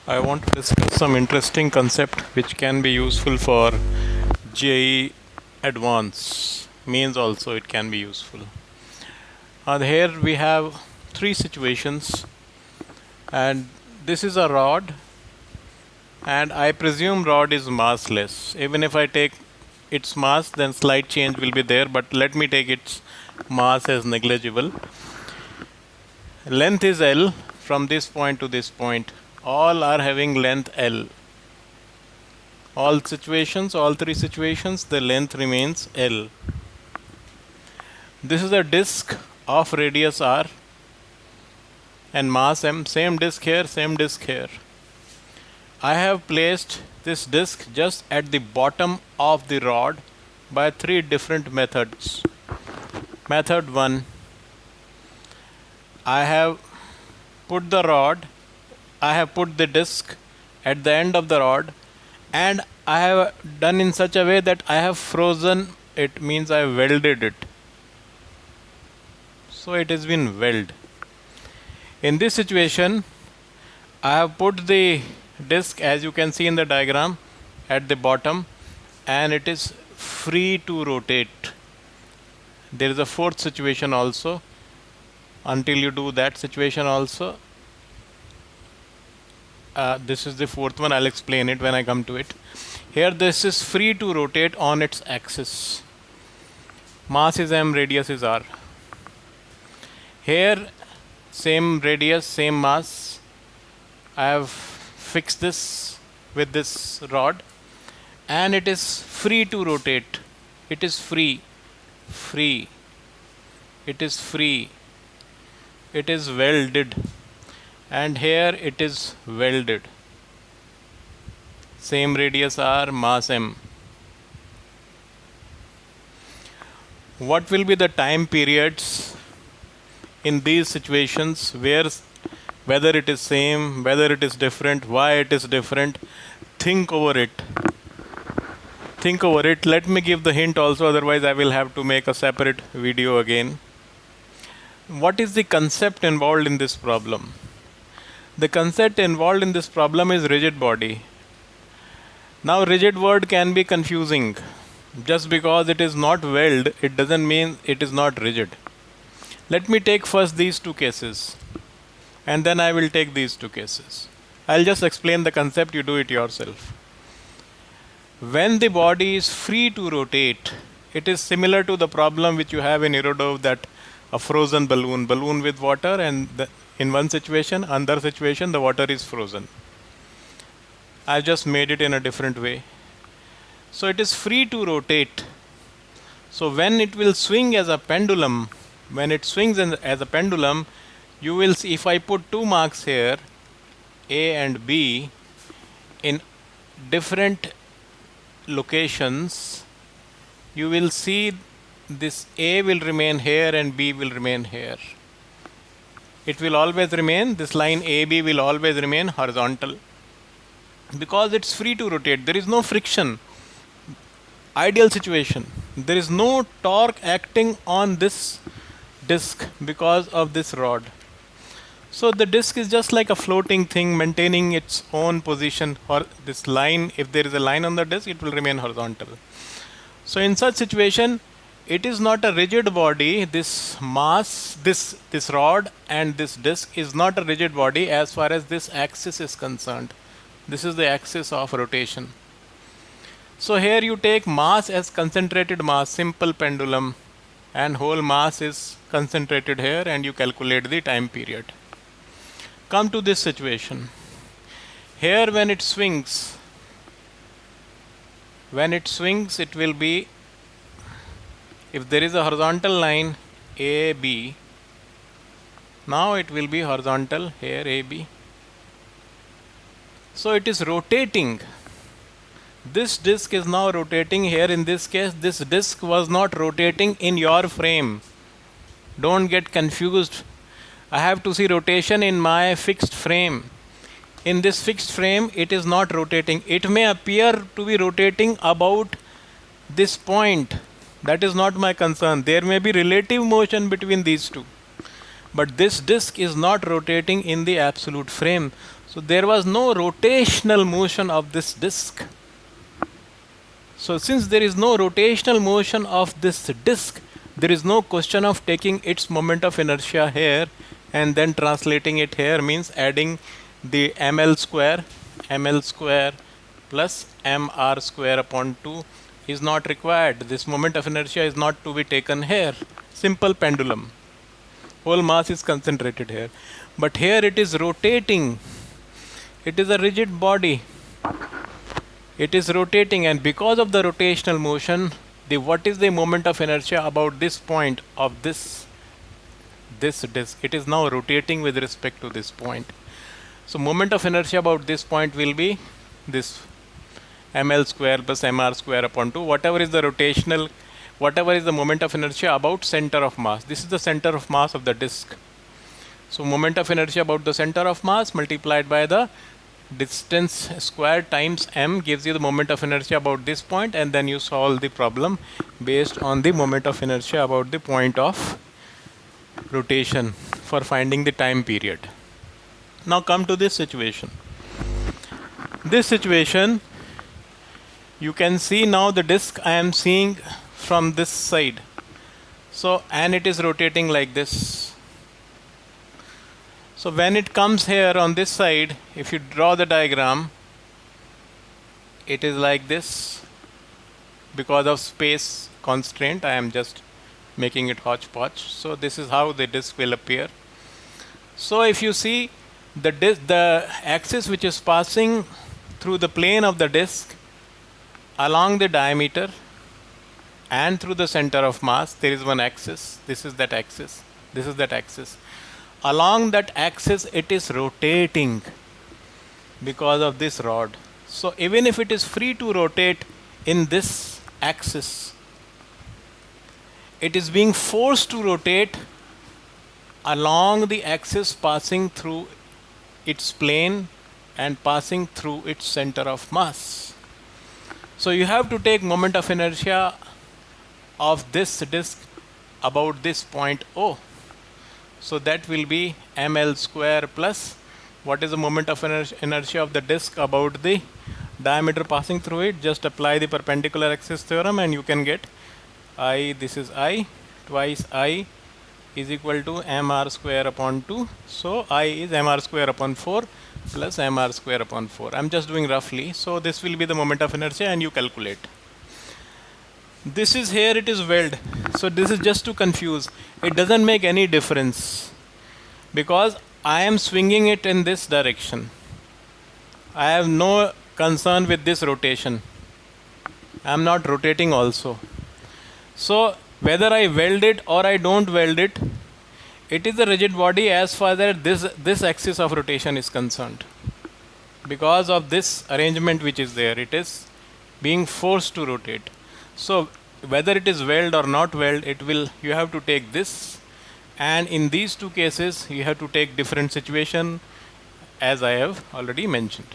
I want to discuss some interesting concept which can be useful for JEE Advance. Means also it can be useful. Here we have three situations, and this is a rod, and I presume rod is massless. Even if I take its mass, then slight change will be there, but let me take its mass as negligible. Length is L from this point to this point. All are having length L. All three situations, the length remains L. This is a disk of radius R and mass M. Same disk here, same disk here. I have placed this disk just at the bottom of the rod by three different methods. Method 1, I have put the disk at the end of the rod, and I have done in such a way that I have frozen it, means I have welded it. So it has been welded. In this situation, I have put the disk, as you can see in the diagram, at the bottom, and it is free to rotate. There is a fourth situation also. Until you do that situation also, this is the fourth one. I'll explain it when I come to it. Here this is free to rotate on its axis. Mass is M, radius is R. Here same radius, same mass. I have fixed this with this rod, and it is free to rotate. It is free. It is free. It is welded, and here it is welded. Same radius R, mass M. What will be the time periods in these situations, whether it is same, whether it is different, why it is different? Think over it. Let me give the hint also, otherwise I will have to make a separate video again. What is the concept involved in this problem? The concept involved in this problem is rigid body. Now, rigid word can be confusing. Just because it is not weld, it doesn't mean it is not rigid. Let me take first these two cases, and then I will take these two cases. I'll just explain the concept, you do it yourself. When the body is free to rotate, it is similar to the problem which you have in Irodov, that a frozen balloon with water, and in one situation, another situation, the water is frozen. I just made it in a different way. So it is free to rotate. So when it will swing as a pendulum, you will see, if I put two marks here, A and B, in different locations, you will see this A will remain here and B will remain here. It will always remain, this line AB will always remain horizontal, because it's free to rotate. There is no friction. Ideal situation. There is no torque acting on this disk because of this rod. So the disk is just like a floating thing, maintaining its own position. Or this line, if there is a line on the disk, it will remain horizontal. So in such situation, it is not a rigid body. This mass, this rod and this disk is not a rigid body as far as this axis is concerned. This is the axis of rotation. So here you take mass as concentrated mass, simple pendulum, and whole mass is concentrated here, and you calculate the time period. Come to this situation. Here when it swings, it will be, if there is a horizontal line AB, now it will be horizontal here AB. So it is rotating. This disk is now rotating here. In this case, this disk was not rotating in your frame. Don't get confused. I have to see rotation in my fixed frame. In this fixed frame, it is not rotating. It may appear to be rotating about this point. That is not my concern. There may be relative motion between these two. But this disk is not rotating in the absolute frame. So there was no rotational motion of this disk. So since there is no rotational motion of this disk, there is no question of taking its moment of inertia here and then translating it here, means adding the ml square plus mr square upon 2 is not required. This moment of inertia is not to be taken here. Simple pendulum. Whole mass is concentrated here. But here it is rotating. It is a rigid body. It is rotating, and because of the rotational motion, what is the moment of inertia about this point of this disk? It is now rotating with respect to this point. So moment of inertia about this point will be this ml square plus mr square upon 2, whatever is the rotational, whatever is the moment of inertia about center of mass. This is the center of mass of the disk. So moment of inertia about the center of mass multiplied by the distance squared times m gives you the moment of inertia about this point, and then you solve the problem based on the moment of inertia about the point of rotation for finding the time period. Now come to this situation. This situation, you can see now the disk I am seeing from this side. So, and it is rotating like this. So when it comes here on this side, if you draw the diagram, it is like this. Because of space constraint, I am just making it hodgepodge. So this is how the disk will appear. So if you see the axis which is passing through the plane of the disk along the diameter and through the center of mass, there is one axis. This is that axis. This is that axis. Along that axis it is rotating because of this rod. So even if it is free to rotate in this axis, it is being forced to rotate along the axis passing through its plane and passing through its center of mass. So you have to take moment of inertia of this disk about this point O. So that will be ml square plus what is the moment of inertia of the disk about the diameter passing through it. Just apply the perpendicular axis theorem and you can get I, this is I, twice I is equal to mr square upon 2. So I is mr square upon 4 plus mr square upon 4. I am just doing roughly. So this will be the moment of inertia and you calculate. This is here, it is weld. So this is just to confuse. It doesn't make any difference because I am swinging it in this direction. I have no concern with this rotation. I am not rotating also. So whether I weld it or I don't weld it, it is a rigid body as far as this axis of rotation is concerned. Because of this arrangement which is there, it is being forced to rotate. So whether it is weld or not weld, you have to take this, and in these two cases you have to take different situation as I have already mentioned.